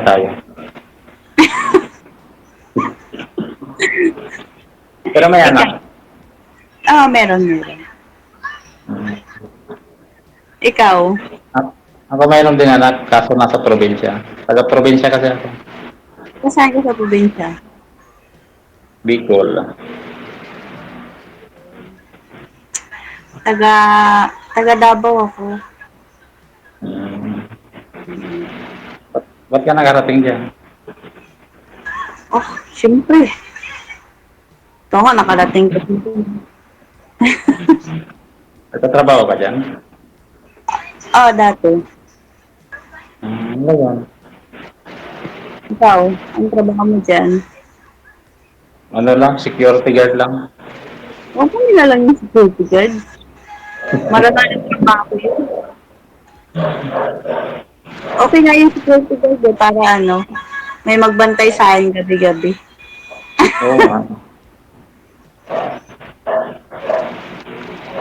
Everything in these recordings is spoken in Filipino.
tayo. Pero may Ikaw? anak. Meron. Ikaw? Ako mayroon din anak, kaso nasa probinsya. Taga-probinsya kasi ako. Saan ka sa probinsya? Bicol. Taga, taga Davao ako. Hmm. Mm. Ba't ka nakarating dyan? Oh, syempre. Ito nga, nakarating ko dito. Nagtatrabaho ka dyan? Dati. Ano yan? Ikaw, ang trabaho mo dyan? Ano lang, security guard lang. Huwag mo nila lang yung security guard. Marami ng trabaho yun. Okay nga yung security guard para may magbantay sa akin gabi-gabi. Oo nga.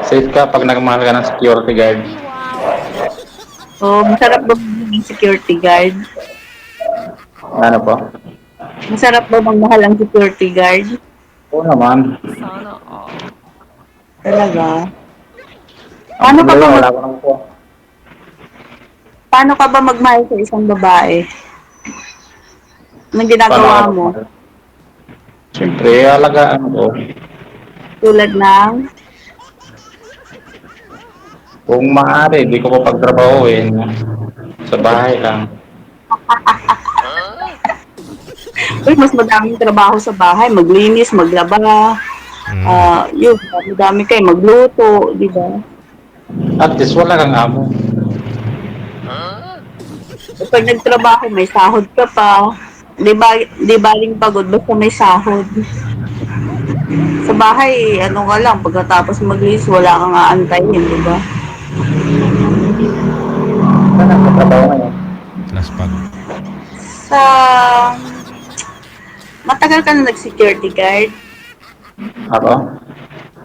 Safe ka pag nagmahal ka ng security guard. Masarap ba maging security guard? Ano po? Masarap ba magmahal ang security guard? Oo naman. Talaga? Ang Paano ka ba problema, mag wala ko nang po. paano ka ba magmahal sa isang babae? Anong Paano ginagawa ako mo? magmahal? Siyempre, alagaan ko. Tulad ng Kung maaari, di ko pa pagtrabahuin. Sa bahay lang. mas madaming trabaho sa bahay, maglinis, maglaba, yun, dami kayo, magluto, di ba? At least wala kang amo. Pag nagtrabaho, may sahod ka pa. Di baling pagod, basta may sahod. Sa bahay, ano ka lang, pagkatapos maglinis, wala kang aantayin, di ba? Saan ang trabaho ngayon? Laspag. Sa... Matagal ka na nag-security guard? Ako?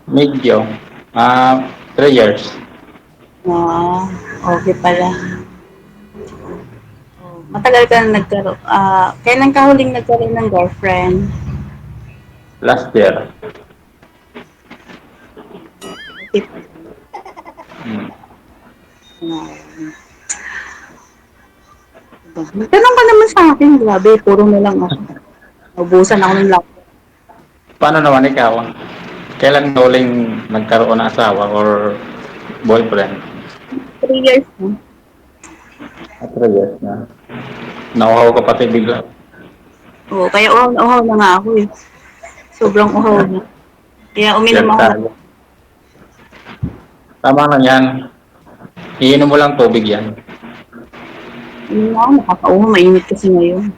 Medyo. 3 years. Okay pala. Matagal ka na nagkaroon. Kailan ka huling nagkaroon ng girlfriend? Last year. Tip. Hmm. Tanong ka naman sa akin, grabe, puro na lang ako. Naubusan ako ng laptop. Paano naman ikaw? Kailan ka huling nagkaroon ng asawa or boyfriend? 3 years na. 3 years na. Nauhaw ka pati bigla. Kaya uhaw na uhaw na nga ako eh. Sobrang uhaw na. Kaya uminom Yan ako. tayo. Tama na yan. Iinom mo lang tubig yan. Uminom ako, nakakauhaw, mainit kasi ngayon.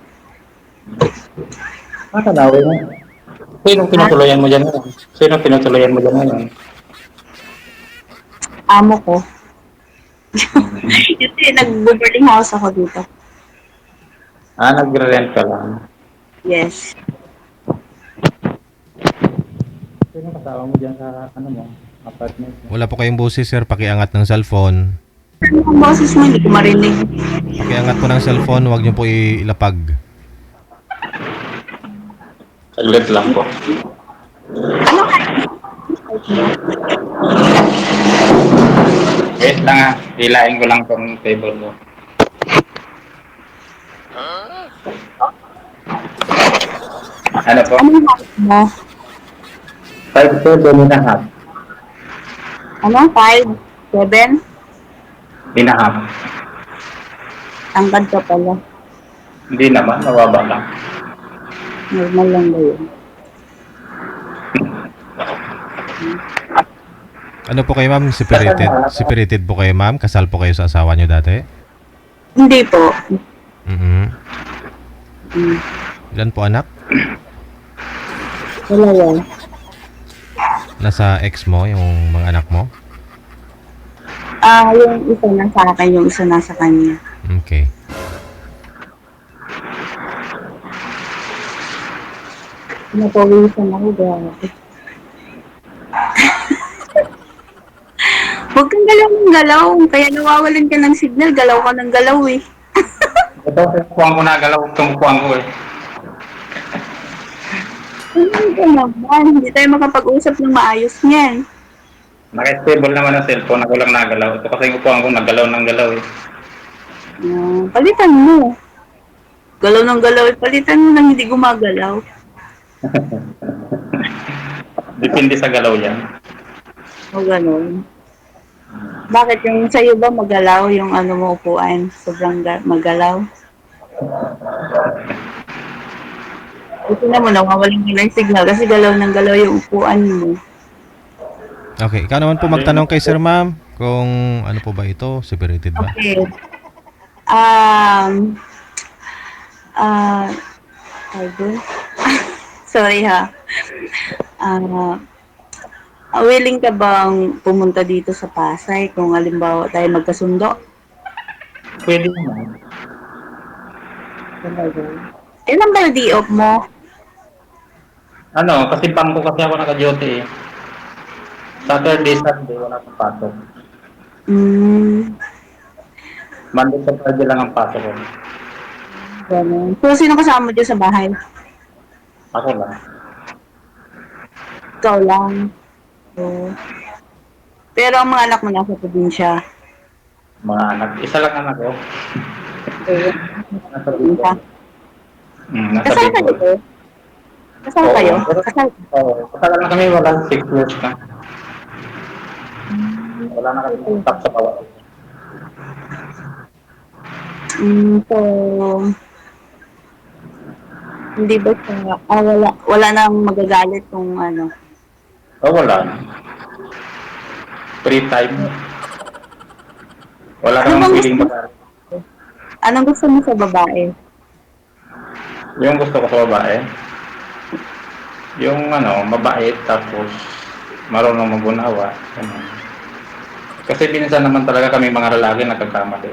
Nakanawi mo. Sinong tinutuloyan mo dyan ngayon? Sinong tinutuloyan mo dyan ngayon? Amo ko. Kasi nag-boarding house ako dito. Nagre-rent ka lang. Yes. Sino kasama mo dyan sa apartment mo? Wala po kayong boses, sir. Pakiangat ng cellphone. Ano ang boses mo? Hindi ko marinig. Pakiangat po ng cellphone. Huwag niyo po ilapag. Saglit lang po. Ano kaya? Wait lang hilain ko lang tong table mo. Ano po? Anong height mo? 5'7.5". Ano? 5? 7? Hinahap. Tangkad ka pala. Hindi naman, mababa lang. Normal lang ba yun? Ano po kayo, ma'am? Separated? Separated po kayo, ma'am? Kasal po kayo sa asawa niyo dati? Hindi po. Mm-hmm. Mm. Ilan po anak? Wala yan. Nasa ex mo, yung mga anak mo? Yung isa nasa akin, yung isa nasa kanya. Okay. Napawisan ako, grabe. Huwag kang galaw ng galaw. Kaya nawawalan ka ng signal, galaw ka ng galaw eh. Ito, kukuhaan ko nagalaw, tumukuhaan ko eh. Hindi ka naman. Hindi tayo makapag-usap ng maayos niyan. Naka-stable naman ang cellphone, ako lang nagalaw. Ito kasi yung kukuhaan ko, nagalaw ng galaw eh. Palitan mo. Galaw ng galaw. Palitan mo nang hindi gumagalaw. Depende sa galaw yan. O ganun. Bakit yung sa'yo ba magalaw yung ano mo upuan? Sobrang magalaw? Kasi na mo, nawawalan ka ng signal kasi galaw ng galaw yung upuan mo. Okay, ikaw naman po magtanong kay Sir Ma'am kung ano po ba ito, separated ba? Okay. Um, ah, Pardon? Sorry ha. Willing ka bang pumunta dito sa Pasay kung halimbawa tayo magkasundo? Pwede naman. Ilan ba yung day off mo? Ano, kasi bangko kasi ako naka-duty eh. Saturday, Sunday, wala akong pasok. Monday sa Friday lang ang pasok ko. Ganun. So, sino kasama mo dyan sa bahay? Ako lang. Ikaw lang. So, pero ang mga anak mo nasa probinsya. Mga anak. Isa lang anak ko. Nasa Bicol. Nasa Kasal kayo? Bicol. Kasal kayo? Kasal. Oo. Kasal na kami, wala 6 years na. Wala na kami stop sa bawat. So, hindi ba siya, wala nang magagalit kung ano. Wala na. Free time. Wala Ano kang bang feeling gusto, ba? anong gusto mo sa babae? Yung gusto ko sa babae, yung ano, mabait tapos marunong mag-unawa. Ganun. Kasi minsan naman talaga kami mga lalaki nagkakamali.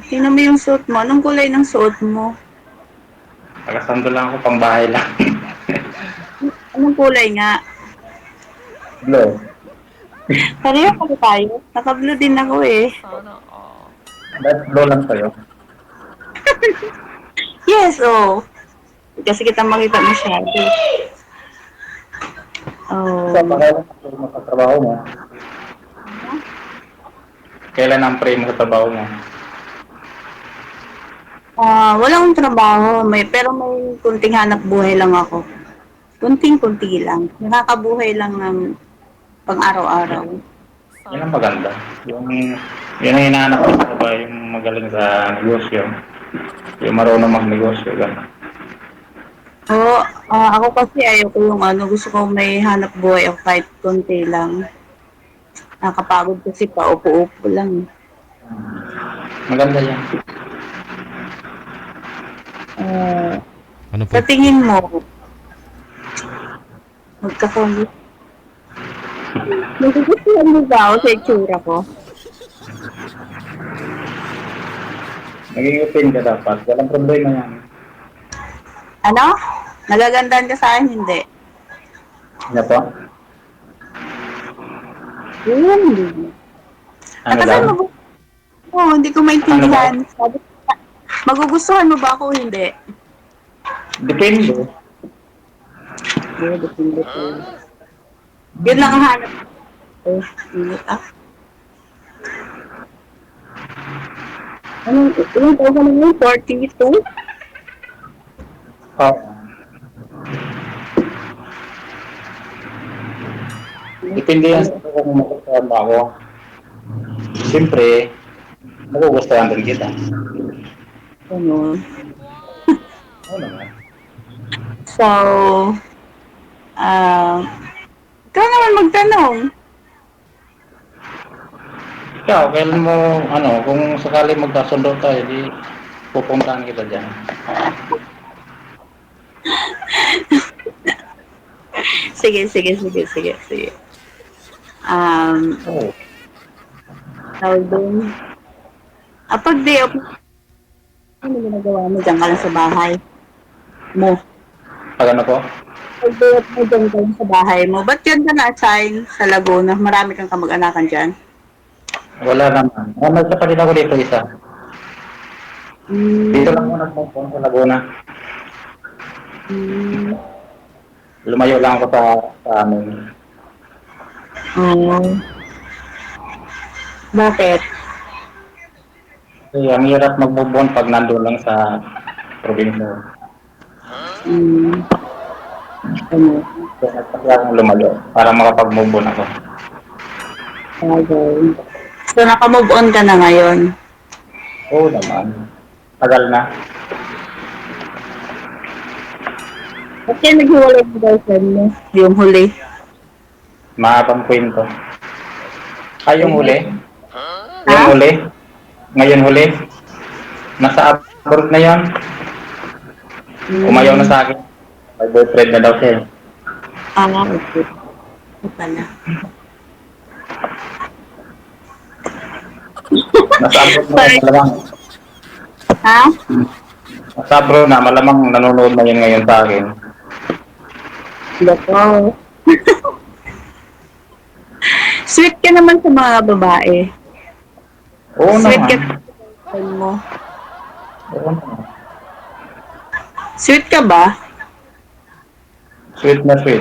Tingnan mo yung suot mo. Anong kulay ng suot mo? Nakasando lang ako pang bahay lang. Anong kulay nga? Blue. Pareho pa tayo. Naka-blue din ako eh. That's blue lang sa'yo. Yes, oh. Kasi kita makita masyado. Oh. So, pakailan ang free mo sa trabaho mo? Kailan ang free mo sa trabaho mo? Wala akong trabaho, pero may kunting hanap buhay lang ako. Kunting-kunti lang. Nakakabuhay lang ng pang-araw-araw. Yan ang maganda. Yun ang hinahanap ko sa babae, yung magaling sa negosyo. Yung marunong magnegosyo. Gano'n. Oo, ako kasi ayoko yung ano, gusto ko may hanap buhay ako kahit konti lang. Nakakapagod kasi paupo-upo lang. Maganda yan. Ano po? Sa tingin mo, magkakong nagugustuhan mo ba ako sa itsura ko? Naging open ka dapat. Walang problema yan. Ano? Nagagandaan ka sa akin, hindi? Ano po? Yun, hindi. Ano Nakasal daw? mo ba? Oo, hindi ko maintindihan. Sabi ko, magugustuhan mo ba ako o hindi? Depende. Depende po. Yun lang ang hanap. Ingat ah. Ilang taon ka na ngayon? 42? Oh. Depende yan sa kung magugustuhan mo ako. Siyempre, magugustuhan din kita. Ano? Oo naman. So, ikaw naman magtanong. Ikaw, kailan mo, ano, kung sakali magkasundo tayo, di pupuntahan kita dyan. Sige. Oo. Tawag doon. Pag day off, ano ginagawa mo? Diyan ka lang sa bahay mo. Pag ano po? Pag day off mo, diyan ka lang sa bahay mo. Ba't yan ka na-assign sa Laguna? Marami kang kamag-anakan dyan. Wala naman. Nagkapatid ako dito isa. Dito lang Hmm. muna sa Laguna. Hmm. Lumayo lang ako sa amin. Oh. Bakit? Kasi ang hirap mag-move on pag nandun lang sa probinsya. Hmm. Ano? Kaya nagpapala akong lumayo para makapag-move on ako. Okay. So, naka-move on ka na ngayon? Oo naman. Tagal na. Ba't kaya naghiwalay ng girlfriend mo? Yung huli? Mahabang kwento. Ay, yung huli? Yung Ha? huli? Ngayon huli? Nasa abroad na yon. Umayaw na Hmm. sa akin. May boyfriend na daw siya. Okay. Ito pala. Nasa abroad na yun, Sorry. malamang. Ha? Nasa abroad na, malamang nanonood na yun ngayon sa akin. Loko. Sweet ka naman sa mga babae. Oo Sweet naman. ka sa girlfriend mo. Oo naman. Sweet ka ba? Sweet na sweet.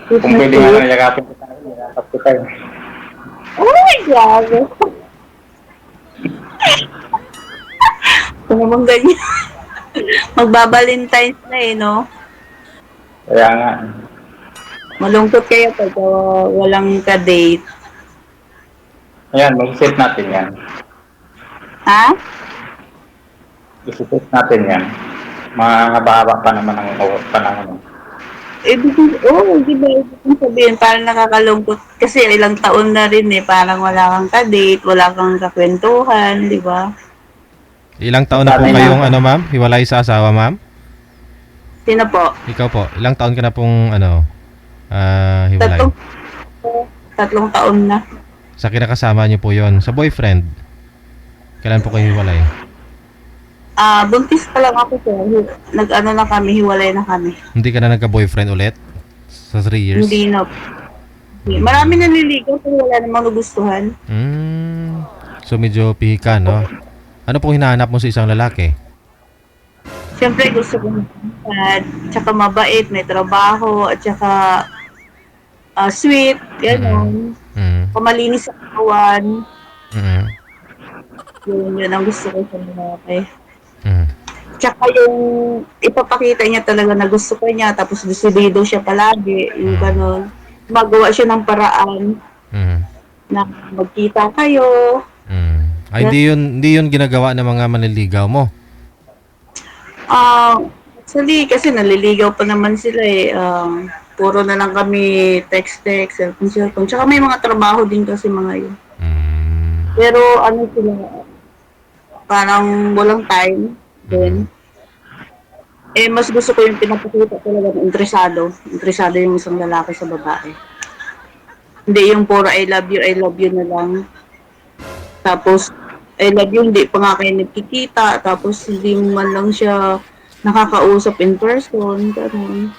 Sweet Kung na pwede nga sweet. nang yakapin kita, yakap kita eh. Ay, grabe. Kung naman ganyan. Magbabalintines na eh, no? Kaya nga. Malungkot kayo pag walang ka-date. Ayan, mag-set natin yan. Ha? I-set natin yan. Mahaba pa naman ang panahon. Di ba, ibig sabihin, parang nakakalungkot. Kasi ilang taon na rin eh, parang wala kang ka-date, wala kang kakwentuhan, di ba? Ilang taon na po Sanay na kayong ako. ano ma'am? Hiwalay sa asawa ma'am? Sino po? Ikaw po, ilang taon ka na pong hiwalay? Tatlong, tatlong taon na. Sa kinakasama niyo po yon, sa boyfriend. Kailan po kayo hiwalay? Buntis pa lang ako sir. Nag-ano na kami, hiwalay na kami. Hindi ka na nagka-boyfriend ulit? Sa 3 years? Hindi na. Marami naliligaw pero wala namang nagustuhan. So medyo pihikan, no? Ano pong hinahanap mo sa isang lalaki? Siyempre gusto ko matangkad, tsaka mabait, may trabaho, at tsaka sweet, gano'n. Mm. Pamalinis sa katawan. Mm. Yun ang gusto ko sa lalaki. Mm. Tsaka yung ipapakita niya talaga na gusto ko niya, tapos desidido siya palagi, yung gano'n. Magawa siya ng paraan Mm. na magkita kayo. Mm. Ay, hindi yun ginagawa ng mga manliligaw mo. Actually, kasi naliligaw pa naman sila eh. Puro na lang kami text-text, cellphone. Tsaka may mga trabaho din kasi mga yun. Mm. Pero ano sila, parang walang time din. Eh, mas gusto ko yung pinapakita talaga na interesado. Interesado yung isang lalaki sa babae. Hindi yung puro I love you na lang. Tapos, I love you, hindi pa nga kayo nagkikita. Tapos, hindi mo man lang siya nakakausap in person. Ganun.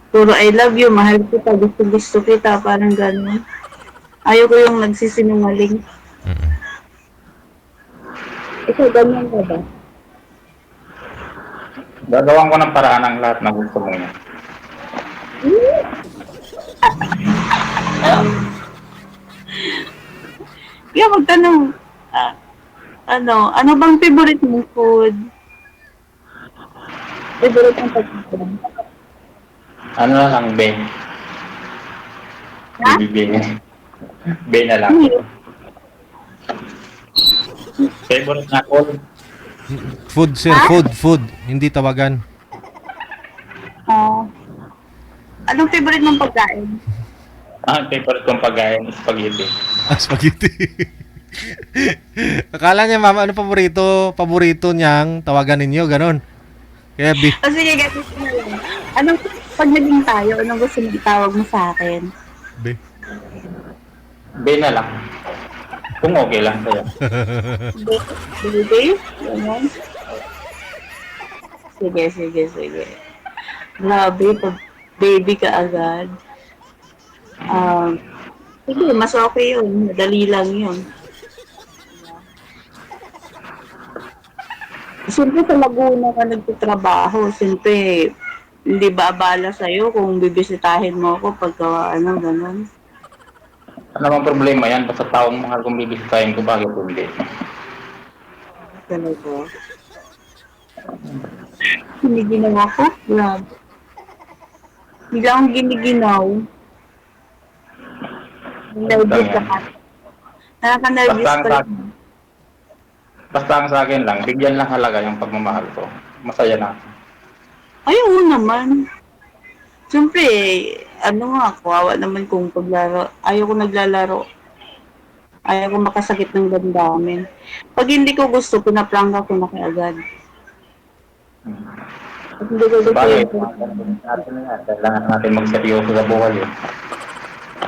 Puro I love you, mahal kita, gusto kita, parang ganun. Ayaw ko yung nagsisinungaling. Mm. Ikaw, ganyan ka ba? Gagawan ko ng paraan ang lahat na gusto mo niya. Kaya magtanong, ano bang favorite mong food? Favorite mong pagkain? Ano na lang, Ben? Ha? Bibigyan. Ben na lang. Favorite na call? Food, sir. Food. Hindi tawagan. Anong favorite mong pagkain? Ang favorite kong pagkain is spaghetti. Spaghetti. Akala niya, ma'am, ano paborito niyang tawagan ninyo, ganon. Kaya, Sige, ganito na lang. Pag naging tayo, anong gusto mong itawag mo sa akin? Ben na lang. Kung okay lang sa'yo. Baby? Ganyan? Sige. Grabe, pag baby ka agad. Sige, mas okay yun. Madali lang yun. Siyempre sa Laguna ka nagtatrabaho. Siyempre, hindi ba abala sa'yo kung bibisitahin mo ako pagka ano, gano'n. Ano bang problema yan? Basta taong mahal kong bibisitahin ko, bakit hindi? Talaga. Giniginaw ako? Grabe. Bigla akong giniginaw. Ayos lang Nervous yan. ka. Basta Nakaka-nervous ang pa sa, rin. basta ang sa akin lang, bigyan lang halaga yung pagmamahal ko. Masaya na ako. Ay, oo naman. Siyempre, ano nga, kawawa naman kung paglaro. Ayaw ko naglalaro. Ayaw ko makasakit ng damdamin. Pag hindi ko gusto, pinaprangka ko na kaagad. Pag hindi ko Sa gusto bagay, yung mga ganun natin na yan. Kailangan natin magseryoso sa buhay. Eh.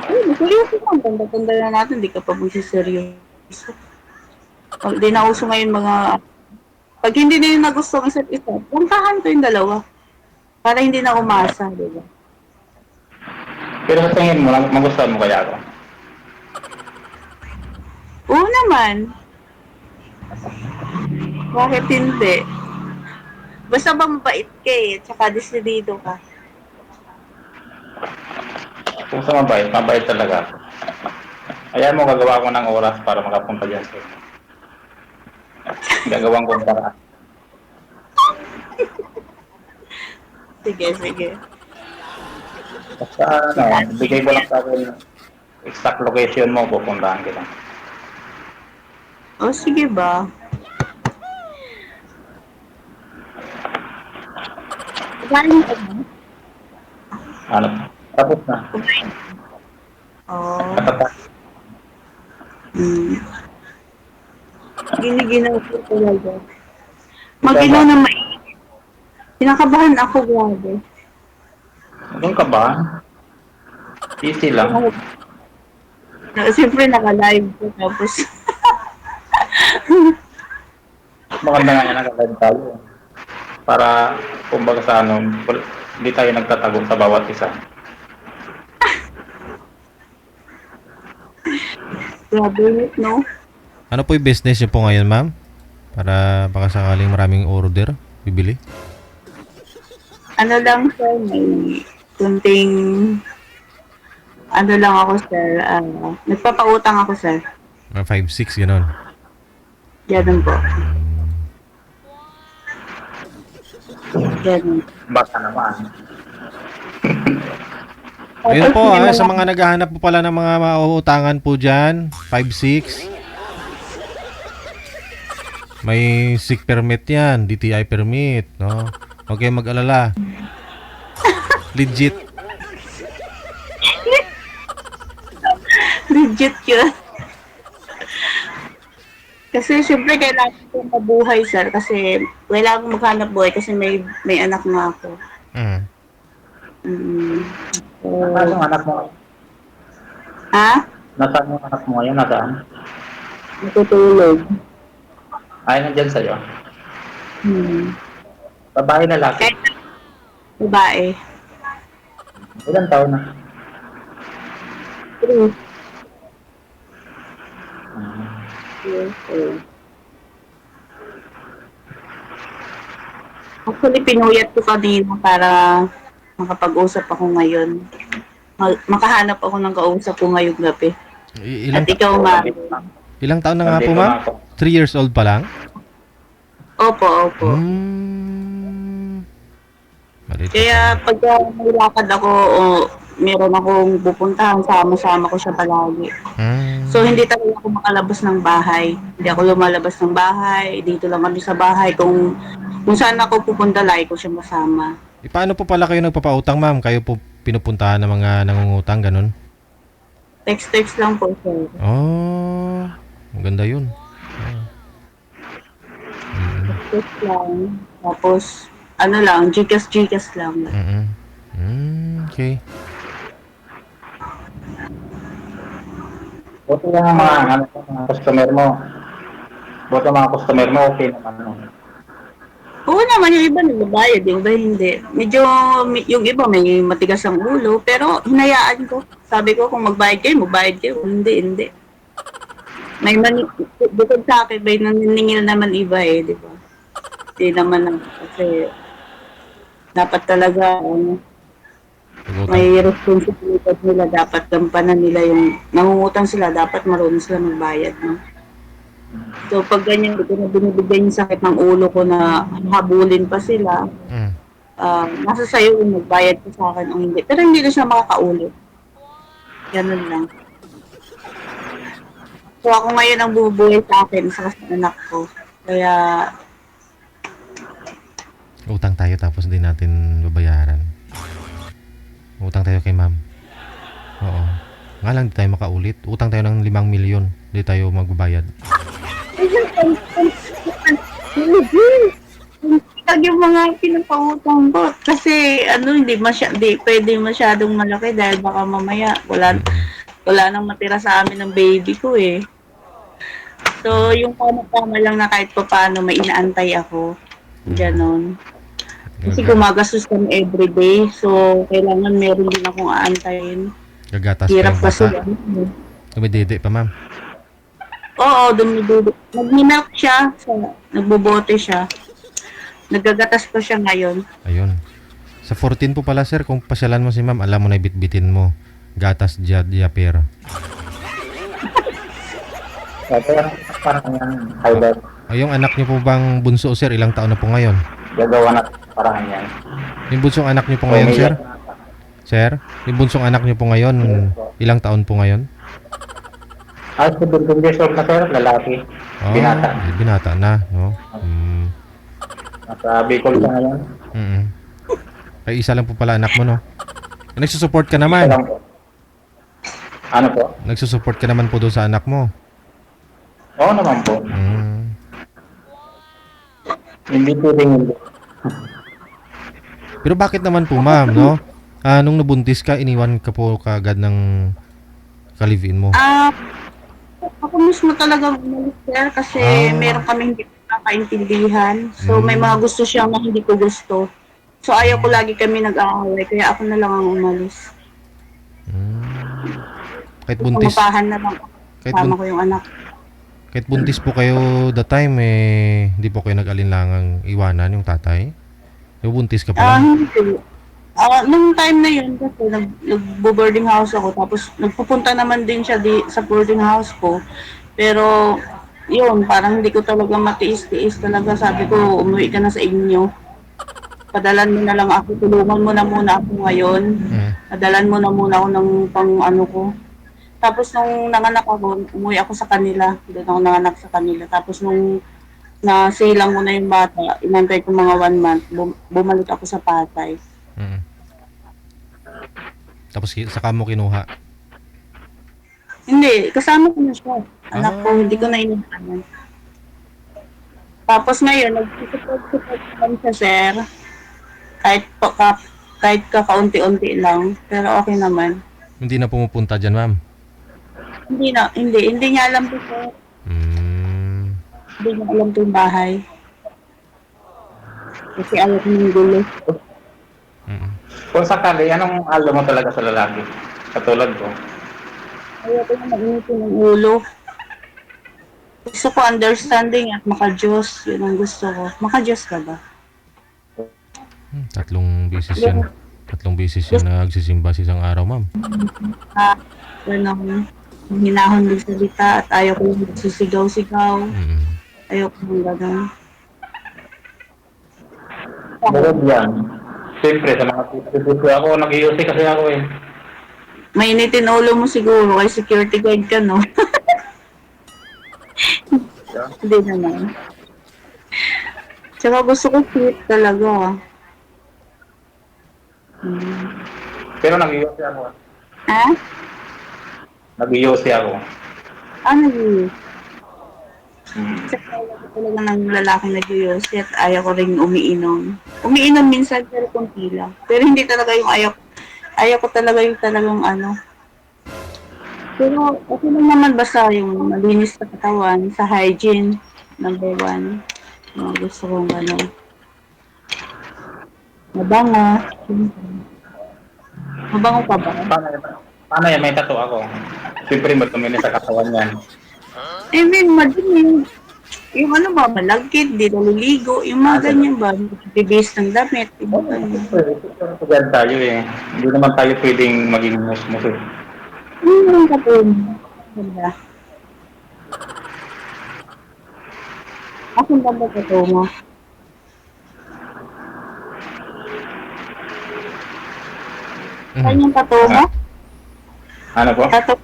ay, seryoso lang. Tanda-tanda na natin, di ka pa magsiseryoso. Pag di na uso ngayon mga, pag hindi na yung nagusto ng isa't isa, puntahan ko yung dalawa. Para hindi na umasa, di ba? Pero sa tingin mo, magustuhan mo kaya ako? Oo naman. Bakit hindi? Basta ba mabait ka eh, tsaka desidido ka. Kung sa mabait, mabait talaga ako. Ayan mo, gagawa ko ng oras para makapunta dyan sa gagawin kong paraan. Sige, sige. Basta ano, bigay ko lang sa akin exact location mo, pupuntahan kita. O, sige ba? Kumain ka ba? Ano? Tapos na. Kumain. Oo. Katatak. Hmm. Giniginaw ko talaga. Maginaw na mainit. Kinakabahan ako, grabe. Doon ka ba? Easy lang. Siyempre, naka-live ko. Tapos, Maganda nga yan nakalive tayo. Para, kumbaga sa ano, hindi tayo nagtatago sa bawat isa. grabe, no? Ano po yung business niyo po ngayon, ma'am? Para baka sakaling maraming order, bibili. Ano lang, sir, may kunting, ano lang ako, sir, nagpapautang ako, sir. Mga 5-6, gano'n. Ganun po. Ganun. Baka naman. Ayun po, Tapos, may sa mga naghahanap po pala ng mga mauutangan po dyan, 5-6. May SIC permit yan, DTI permit, no? Huwag kayong mag-alala. Legit. legit yun. Kasi siyempre kailangan kong mabuhay, sir. Kasi kailangan kong maghanap buhay kasi may anak nga ako. Mm. Mm. So, Nasaan yung anak mo? ha? Nasaan yung anak mo ngayon? Nasaan? Natutulog. Ay, nandyan sa'yo. Hmm. Babae na laki. Kahit babae. Ilang taon na? True. Yes, sir. Actually, pinuyat ko kanina para makapag-usap ako ngayon. Makahanap ako ng kausap ko ngayong gabi. Ilang, At ikaw nga. ilang taon na nga po, Nandito ma'am? na ako. 3 years old pa lang? Opo, opo. Maliit pa Kaya pagka may lakad ako o meron akong pupuntahan, sama-sama ko siya palagi. So, hindi talaga ako makalabas ng bahay. Hindi ako lumalabas ng bahay. Dito lang kami sa bahay. Kung saan ako pupunta, lagi ko siya masama. Paano po pala kayo nagpapautang, ma'am? Kayo po pinupuntahan ng mga nangungutang, ganun? Text-text lang po, sir. Oh, maganda yun. Text lang. Tapos, ano lang, Gcash lang. Okay. Buti yung mga customer mo. Buti mga customer mo, okay naman. No? Oo naman, yung iba nagbabayad, yung iba hindi. Medyo, yung iba may matigas ang ulo, pero hinayaan ko. Sabi ko, kung magbayad kayo, magbayad kayo. Hindi, hindi. May bukod sa akin, may naniningil naman iba eh, di ba? Hindi naman kasi dapat talaga Pag-utang. may responsibilidad nila, dapat gampanan nila yung nangungutang sila, dapat marunong sila magbayad, no? So pag ganyan, hindi ko na binibigay yung sakit ng ulo ko na habulin pa sila, Mm. nasa sayo yung magbayad ko sa akin o hindi. Pero hindi na siya makakaulit. Ganun lang. So ako ngayon ang bumubuhay sa akin sa anak ko. Kaya, Utang tayo tapos hindi natin babayaran. Utang tayo kay ma'am. Oo. Nga lang, di tayo makaulit. Utang tayo ng 5 milyon. Hindi tayo magbabayad. pag yung mga pinapangutang ko, kasi hindi pwede masyadong malaki dahil baka mamaya wala nang matira sa amin ng baby ko eh. So, yung tama-tama lang na kahit pa paano may inaantay ako. Ganon. Kasi gumagastos kami everyday, so kailangan meron din akong aantayin. Gagatas pa Hirap yung kasi bata. Dumidede pa, ma'am. Oo, dumidudo. Nag-milk siya, nagbobote siya. Nagagatas pa siya ngayon. Ayun. Sa 14 po pala, sir, kung pasyalan mo si ma'am, alam mo na bitbitin mo. Gatas diaper. Parang yan, high blood. Ay, yung anak niyo po bang bunso, sir, ilang taon na po ngayon? Gagawa na parang yan. Yung bunsong anak niyo po ngayon, sir? Sir, yung bunsong anak niyo po ngayon, ilang taon po ngayon? Ay, 17 years old na sir, lalaki. Binata. Binata na, no? Nasa Bicol siya ngayon. Ay, isa lang po pala anak mo, no? Nagsusupport ka Ito naman. lang po. Ano po? Nagsusupport ka naman po doon sa anak mo. Oo naman po. Hindi po rin hindi. Pero bakit naman po, ma'am, no? Nung nabuntis ka, iniwan ka po kaagad ng kalivin mo. Ako mismo talaga umalis sir kasi meron kami hindi nakakaintindihan. So may mga gusto siya na hindi ko gusto. So ayaw ko lagi kami nag-aaway kaya ako na lang ang umalis. Kahit buntis, Pumapahan na lang ako. Kahit Kasama ko yung anak. kahit buntis po kayo that time, hindi po kayo nag-alinlangang iwanan yung tatay? Yung buntis ka pa lang? Hindi. Nung time na yun kasi nag-boarding house ako tapos nagpupunta naman din siya sa boarding house ko. Pero yun, parang hindi ko talaga matiis-tiis talaga. Sabi ko, umuwi ka na sa inyo. Padalan mo na lang ako, tulungan mo na muna ako ngayon. Padalan mo na muna ako ng pang ano ko. Tapos nung nanganak ako, umuwi ako sa kanila. Doon ako nanganak sa kanila. Tapos nung nasilang mo na yung bata, inantay ko mga 1 month, bumalik ako sa Patay. Tapos saka mo kinuha? Hindi, kasama ko na siya. Anak ko, hindi ko na inihanan. Tapos ngayon, nag-support naman siya, sir. Kahit kakaunti-unti lang. Pero okay naman. Hindi na pumupunta dyan, ma'am? Hindi niya alam po, sir. Hindi niya alam po yung bahay. Kasi alam ko yung gulo. Kung sakali, anong alam mo talaga sa lalaki? Katulad ko. Ayoko na mag-initin ng ulo. Gusto ko understanding at maka-Diyos. Yun ang gusto ko. Maka-Diyos ka ba? 3 beses yan. 3 beses yan nagsisimba sa isang araw, ma'am. Hinahon ng salita at ayaw ko yung susigaw-sigaw. Ayaw ko yung gano'n. Magod yan. Siyempre, sa mga tutututo ako, nag-iusi kasi ako eh. Mainitin ulo mo siguro kay security guard ka, no? Hindi naman. Tsaka gusto ko sweet talaga. Pero nag-iusi ako. Ha? Nag-iusi ako. Ano yun? Kasi ayaw ko talaga ng lalaki nag-yosi at ayaw ko rin umiinom. Umiinom minsan pero kunti lang. Pero hindi talaga yung ayaw ko talaga yung talagang ano. Pero okay lang naman basta yung malinis sa katawan, sa hygiene, number 1. Gusto kong ano. Mabango. Mabango ka ba? Paano yun? Paano yan? May tattoo ako. Siyempre, madumi na sa katawan yan. I mean, madumi. Yung ano ba, malagkit, di naliligo, yung mga ganyan ba, bibis ng damit, yung mga ganyan. Pagyan tayo eh. Hindi naman tayo pwedeng maging musmus eh. Ano yung katulad? Ganda. Aking ganda ka mo? Saan yung tattoo mo? Ano po? Tattoo.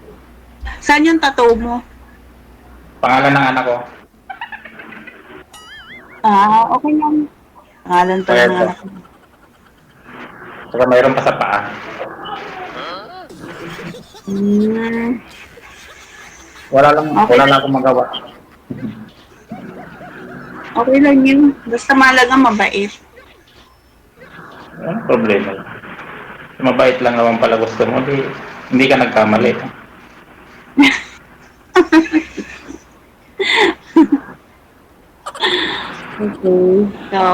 Saan yung tattoo mo? Pangalan ng anak ko. Ah, okay lang. Pangalan pa ng anak ko. Saka mayroon pa sa paa. Hmm. Wala lang akong magawa. Okay lang yun. Basta malaga mabait. Ano problema? Mabait lang naman pala gusto mo. Hindi ka nagkamali. Okay. So,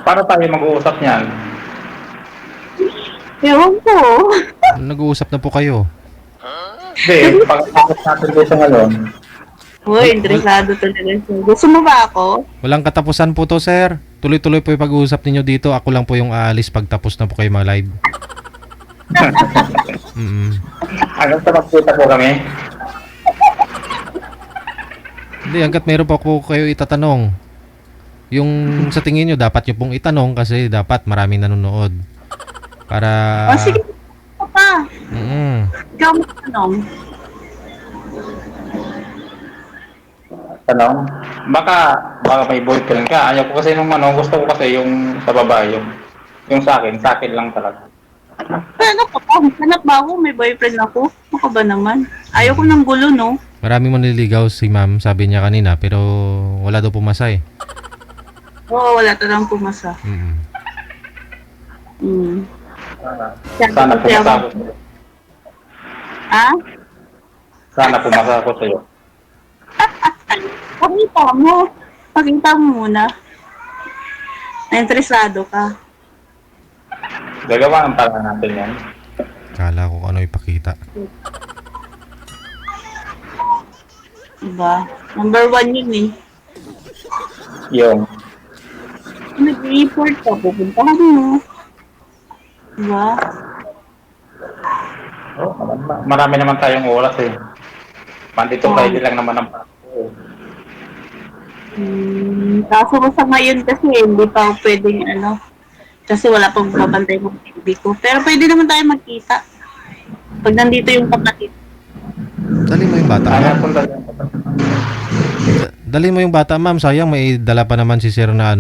Para tayo mag-uusap niyan. ewan ko. Nag-uusap na po kayo. Hindi, pag-tapos natin dito ngayon. Uy, interesado talaga siya. Gusto mo ba ako? Walang katapusan po to, sir. Tuloy-tuloy po yung pag-uusap ninyo dito. Ako lang po yung aalis pag tapos na po kayo mag-live. Hanggang sa magkita po kami. Hindi, hanggat meron pa po kayo itatanong. Yung sa tingin nyo, dapat nyo pong itanong kasi dapat maraming nanonood. Para... O sige, pa. Ikaw mo tanong. Tanong, baka may boyfriend ka. Ayaw ko kasi nung gusto ko kasi yung sa babae, yung sa akin lang talaga. Ano ka pa? Hanap ba ako? May boyfriend ako? Ano ka ba naman? Ayaw ko ng gulo, no? Maraming manliligaw si ma'am, sabi niya kanina, pero wala daw pumasa eh. Oo, wala talagang pumasa. Sana pumasa ako sa'yo. Ha? Sana pumasa ako sa'yo. Pakita mo. Pakita mo muna. Na-interesado ka. Gagawa ng parang natin yan. Kala ko ano ipakita. Diba? Number 1 yun eh. Yung, Nag-report ka, pupuntahan mo. Diba? marami naman tayong oras eh. Pandito Oo. tayo lang naman ang paso. Kaso ko sa ngayon kasi hindi pa ako pwedeng kasi wala pang babantay ng baby ko. Pero pwede naman tayo magkita. Pag nandito yung kapatid. Dali mo yung bata, Kaya ma'am. punta Dali mo yung bata, ma'am. Sayang may dala pa naman si sir na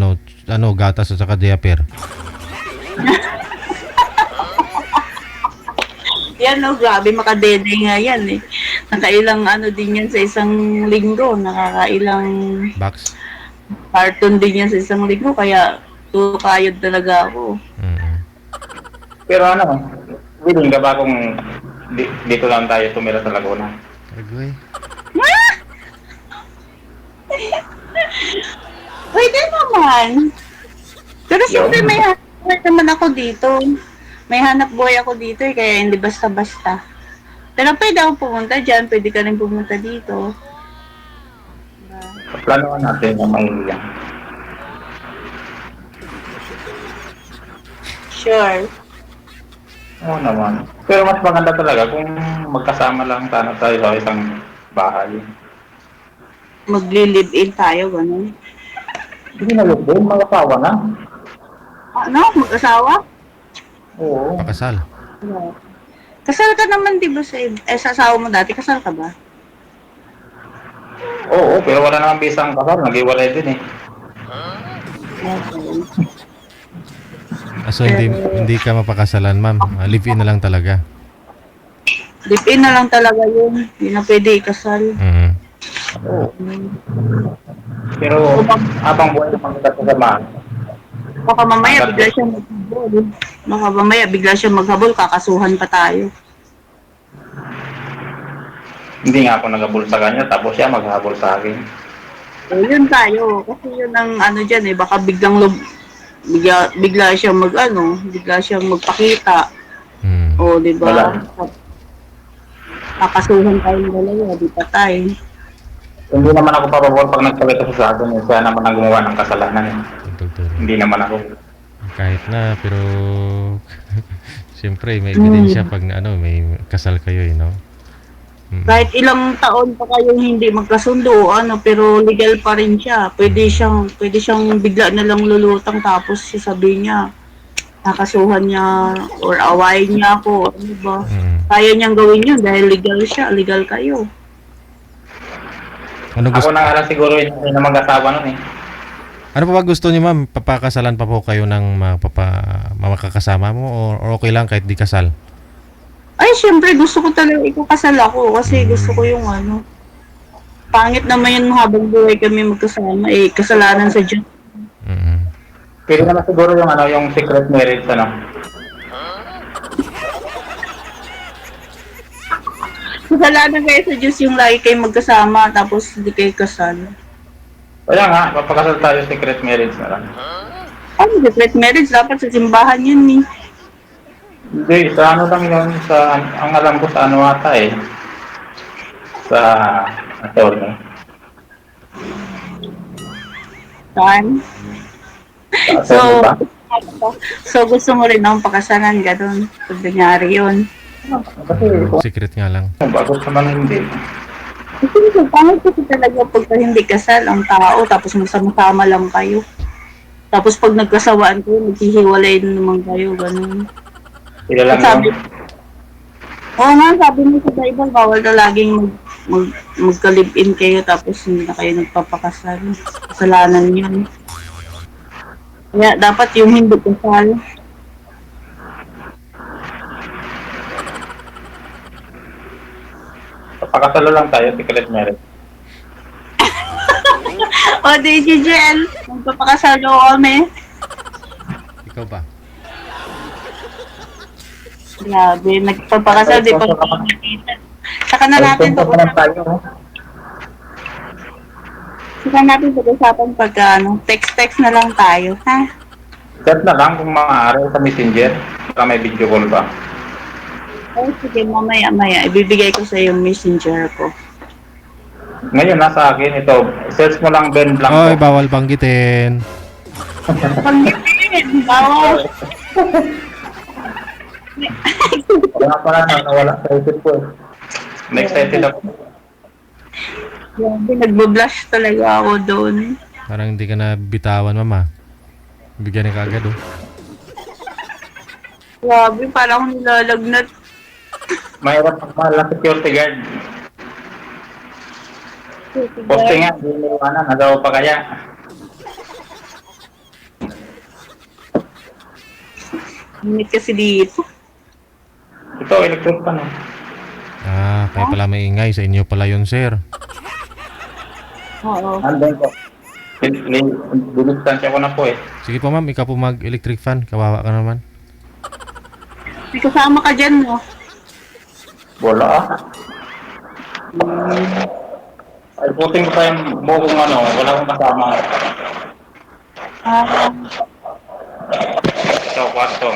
gatas at saka diaper. Yan grabe makadede nga yan eh. Nakailang din yan sa isang linggo. Nakakailang Box. carton din yan sa isang linggo. Kaya kayod talaga ako. Pero willing ka ba kung dito lang tayo tumira sa Laguna? Agoy. Pwede naman. Pero siyempre may hanap buhay naman ako dito. May hanap buhay ako dito kaya hindi basta-basta. Pero pwede ako pumunta dyan, pwede ka rin pumunta dito. Planoan natin yung mahihiyan. Sure. Oo naman. Pero mas maganda talaga kung magkasama lang sana tayo sa isang bahay. Magli-live-in tayo, gano'n. Hindi na doon, mga asawa na. Ano? Mag-asawa? Oo. Pakasal. Kasal ka naman, di ba, sa asawa mo dati? Kasal ka ba? Oo, pero wala namang bisang kasal. Nag-iwalay din eh. So hindi ka mapakasalan, ma'am. Live-in na lang talaga. Live-in na lang talaga yun. Hindi na pwede ikasal. Oo. Pero habang buhay naman kita kasama. Baka mamaya bigla siya maghabol. Baka mamaya bigla siya maghabol, kakasuhan pa tayo. Hindi nga ako naghabol sa kanya, tapos siya maghabol sa akin. So, yun tayo. Kasi yun ang dyan eh. Baka biglang bigla siyang bigla siyang magpakita. Hmm. O, di ba? Wala. Kakasuhan tayong dalawa, di patay. Hindi naman ako pabor pag nagsalita sa akin. Siya naman ang gumawa ng kasalanan. Tugtugturo. Hindi naman ako. Kahit na, pero siyempre may ebidensya Hmm. pag may kasal kayo no? Mm. Kahit ilang taon pa kayong hindi magkasundo, pero legal pa rin siya. Pwede siyang bigla na lang lulutang tapos sasabihin niya, nakasuhan niya or awayin niya ako, ano ba? Mm. Kaya niyang gawin yun dahil legal siya, legal kayo. Ano Ako gusto? na nga lang siguro yung mag-asawa nun eh. Ano pa ba gusto niyo, ma'am? Papakasalan pa po kayo ng makakasama mo or okay lang kahit di kasal? Ay, syempre gusto ko talaga ikakasal ako kasi gusto ko yung pangit naman yun habang buhay kami magkasama, kasalanan sa Diyos. Mm. Pwede naman siguro yung secret marriage, Kasalanan kayo sa Diyos yung lagi kayo magkasama tapos hindi kayo kasal. Kaya nga, papakasal tayo secret marriage na lang. Ano, secret marriage, dapat sa simbahan yun eh. Hindi, sa ano lang yun, ang alam ko sa ano ata eh. Sa attorney. Saan? Sa attorney ba? So gusto mo rin akong pakasalan, gano'n. Pag nangyari yun. Kasi kung Secret nga lang. bagus naman hindi. Kasi pangit kasi talaga pagka hindi kasal ang tao tapos masama-sama lang kayo. Tapos pag nagkasawaan kayo, maghihiwalay na naman kayo, gano'n. Sila lang Sabi, yun. oo nga, sabi mo sa Bible, bawal na laging magka-live-in kayo tapos hindi na kayo nagpapakasal. Kasalanan yun. Kaya dapat yung hindi kasal. Papakasal lang tayo, secret marriage. O, di, Jel, magpapakasal daw kami. Ikaw ba? Grabe, nagpapakasal, di pa nakita. Saka na natin Ay, naman tayo. Saka natin pag-usapan pagka text-text na lang tayo, ha? Chat na lang kung maaari sa messenger. Baka may video call ba. Ay, sige, mamaya, ibibigay ko sa yung messenger ko. Ngayon, nasa akin ito. Search mo lang Ben Oy, Blanco. bawal banggitin. Pag-ibig, bawal. Kaya pala nawala sa isip ko. Excited ako. Grabe, nagbo-blush talaga ako doon. Parang hindi ka na bitawan, mama. Bigyan ka agad, oh. Grabe, parang akong nilalagnat. Mahirap magmahal na security guard. Poste nga, hindi niliwanan. Nagawa pa kaya. Init kasi dito. Ito, electric pan eh. Ah, kaya pala maingay. Sa inyo pala yun, sir. Oo. Andun ko. Dinustansya ko na po eh. Sige po, ma'am. Ikaw po mag-electric fan. Kawawa ka naman. May kasama ka dyan, no? Wala ah. Ay, puting ko pa yung buong wala akong kasama. Ah, Ito, kwarto.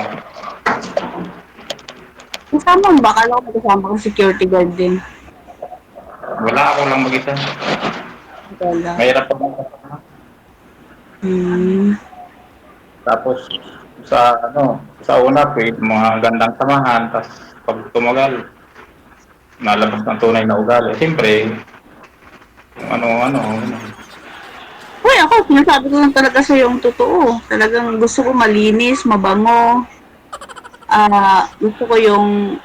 kasama mo ba? Kala ko may kasama ka security guard din. Wala ako lang mag-isa. Wala. Mahirap pa mga kasama. Tapos, sa una, mga gandang samahan, tapos pag tumagal, nalabas ng tunay na ugali. Siyempre, ano. Uy, ako, sinasabi ko lang talaga sa yung totoo. Talagang gusto ko malinis, mabango. Gusto ko yung,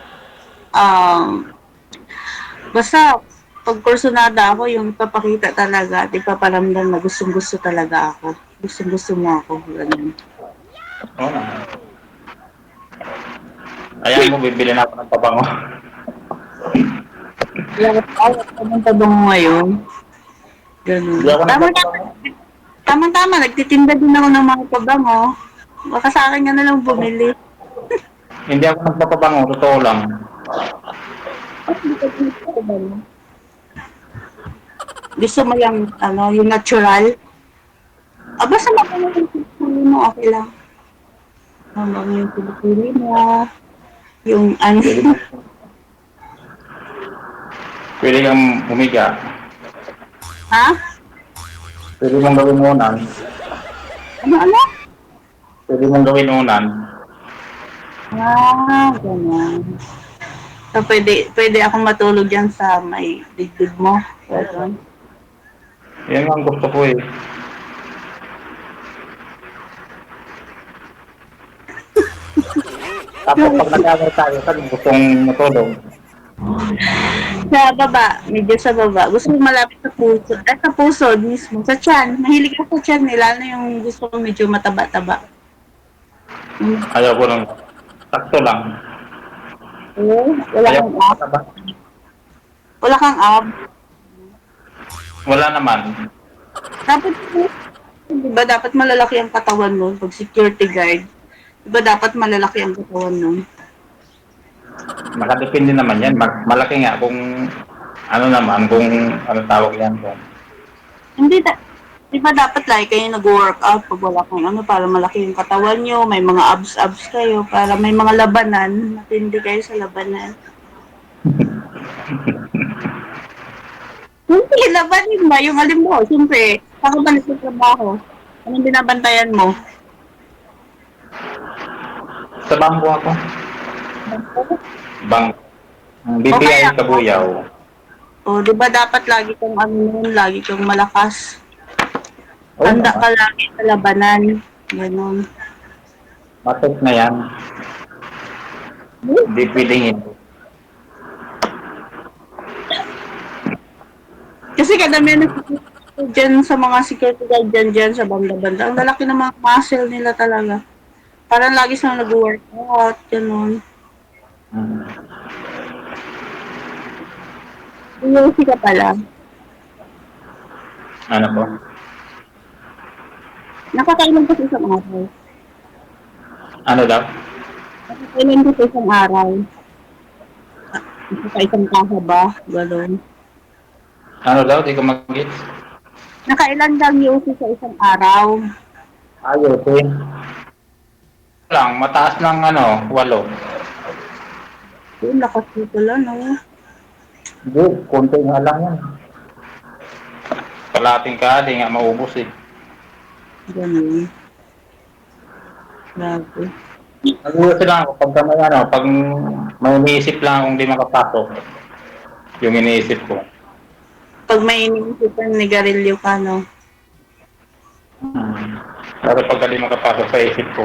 basta, pag personada ako, yung papakita talaga at ipaparamdam na gustong-gusto talaga ako. Gustong-gusto mo ako. Ganun. Oo na. Ayan mo, bibili na ako ng pabango. Kaya ako, tamang tabango ngayon. Ganun. Hindi ako Tama-tama, nagtitinda din ako ng mga pabango. Baka sa akin nga na lang bumili. Hindi ako nagpapabango, totoo lang. Gusto mo yung, yung natural? Basta mabango yung pinipili mo, okay lang. Habang yung pinipili mo, yung ano, Pwede kang humiga. ha? Pwede mong gawin unan. Ano? Pwede mong gawin unan. Ganyan. So, pwede akong matulog dyan sa may digdig mo. Ganun. Yan ang gusto ko eh. Tapos pag nag-away tayo, saan gustong matulog? Sa baba, medyo sa baba. Gusto mo malapit sa puso. Sa puso mismo. Sa tiyan. Mahilig ako sa tiyan. Lalo na yung gusto ko medyo mataba-taba. Ayaw ko lang. Sakto lang. Oo, wala Ayaw kang ko ab. mataba. Wala kang ab. Wala naman. Dapat, di ba, dapat malalaki ang katawan mo pag security guard. Di ba, dapat malalaki ang katawan mo. Nakadepende naman yan. Malaki nga kung ano naman, kung ano tawag yan. Kung Hindi, di ba dapat lagi kayo nag-workout pag wala kang ano, para malaki yung katawan nyo, may mga abs kayo, para may mga labanan, matindi kayo sa labanan. Hindi, labanin ba? Yung alim mo, siyempre, ako ba nagtatrabaho? Anong binabantayan mo? sa bangko ako. Bang. Okay, BPI ako. Kabuyaw. O, di ba dapat lagi kang ano nun, lagi kang malakas. Oo Handa naman. ka lagi sa labanan. Ganon. Matik na yan. Hindi pwedeng hindi. Kasi kadamihan dyan sa mga security guard dyan sa banda-banda. Ang lalaki ng mga muscle nila talaga. Parang lagi silang nag-workout, ganon. Hmm. Iusi ka pala. Ano po? Nakakailan ka sa isang araw. Ano daw? Nakakailan ka sa isang araw. Sa isang kaha ba? Ganon. Ano daw? Di ko mag-gets. Nakailan lang iusi sa isang araw. Ayos eh. Lang, mataas ng ano, 8. Yung lakas mo pala, no? Hindi, konti nga lang yan. Kalating ka, di nga maubos eh. Ganon. Grabe. Nag-uwi lang ako pagka may ano, pag may iniisip lang akong di makapasok. Yung iniisip ko. Pag may iniisipan ni Garillo ka, no? Hmm. Pero pagka di makapasok sa isip ko,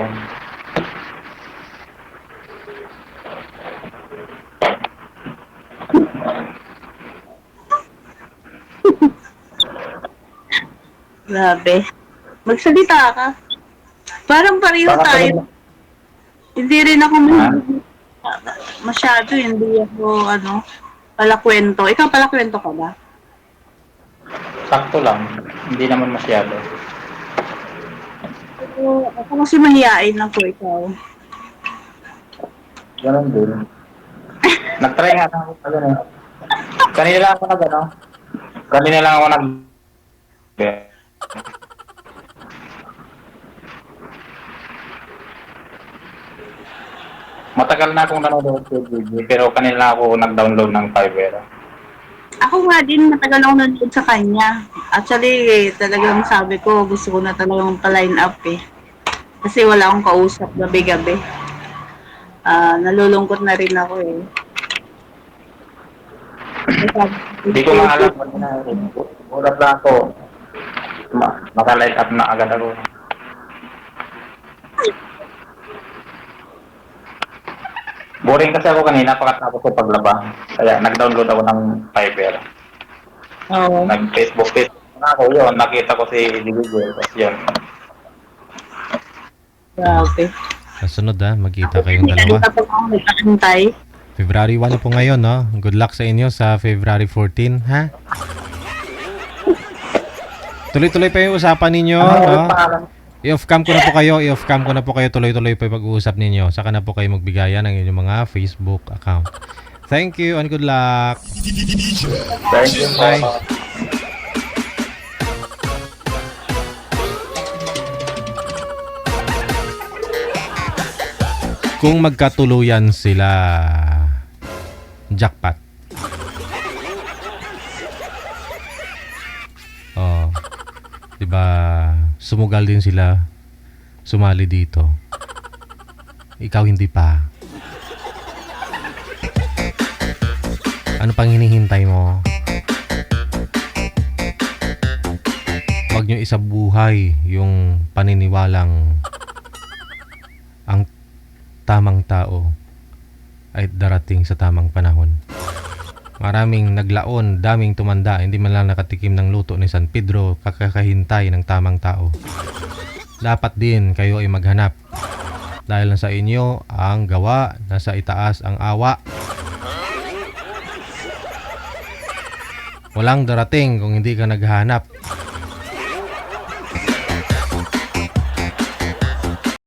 Grabe. Magsalita ka. Parang pareho baka tayo. tulad- Hindi rin ako masyado, hindi ako, ano, palakwento. Ikaw palakwento ka ba? sakto lang. Hindi naman masyado. Pero ako kasi mahihain ako, ikaw. Ganun din. Nag-try nga ako sa ganun. Kanina lang ako nag ano. Kanina lang ako nag Matagal na akong nanonood sa video, pero kanina lang ako nag-download ng Fiverr. Ako nga din, matagal ako nanonood sa kanya. Actually, talagang sabi ko, gusto ko na talagang pa-line up eh. Kasi wala akong kausap gabi-gabi. Nalulungkot na rin ako eh. Hindi ko maalam kung na ulat lang ako. Maka-light up na agad ako. Boring kasi ako kanina pagkatapos ko paglaba. Kaya nag-download ako ng Fiverr. Oo. Nag-Facebook na ako yun. Nakita ko si Digigol. Tapos yun. Grabe. Kasunod magkita kayong Hindi dalawa. kanina pa ako nag-aantay. February 1 na po ngayon, no? Good luck sa inyo sa February 14, ha? Tuloy-tuloy pa yung usapan ninyo, no? I-off cam ko na po kayo, tuloy-tuloy pa yung pag-uusap ninyo. Saka na po kayo magbigayan ng inyong mga Facebook account. Thank you and good luck. Thank you. Bye. Kung magkatuluyan sila, jackpot. Oh, 'di ba? Sumugal din sila, sumali dito. Ikaw hindi pa. Ano pang hinihintay mo? Huwag nyo isabuhay yung paniniwalang ang tamang tao ay darating sa tamang panahon. Maraming naglaon, daming tumanda, hindi man lang nakatikim ng luto ni San Pedro, kakahintay ng tamang tao. Dapat din kayo ay maghanap. Dahil sa inyo ang gawa, nasa itaas ang awa. Walang darating kung hindi ka naghahanap.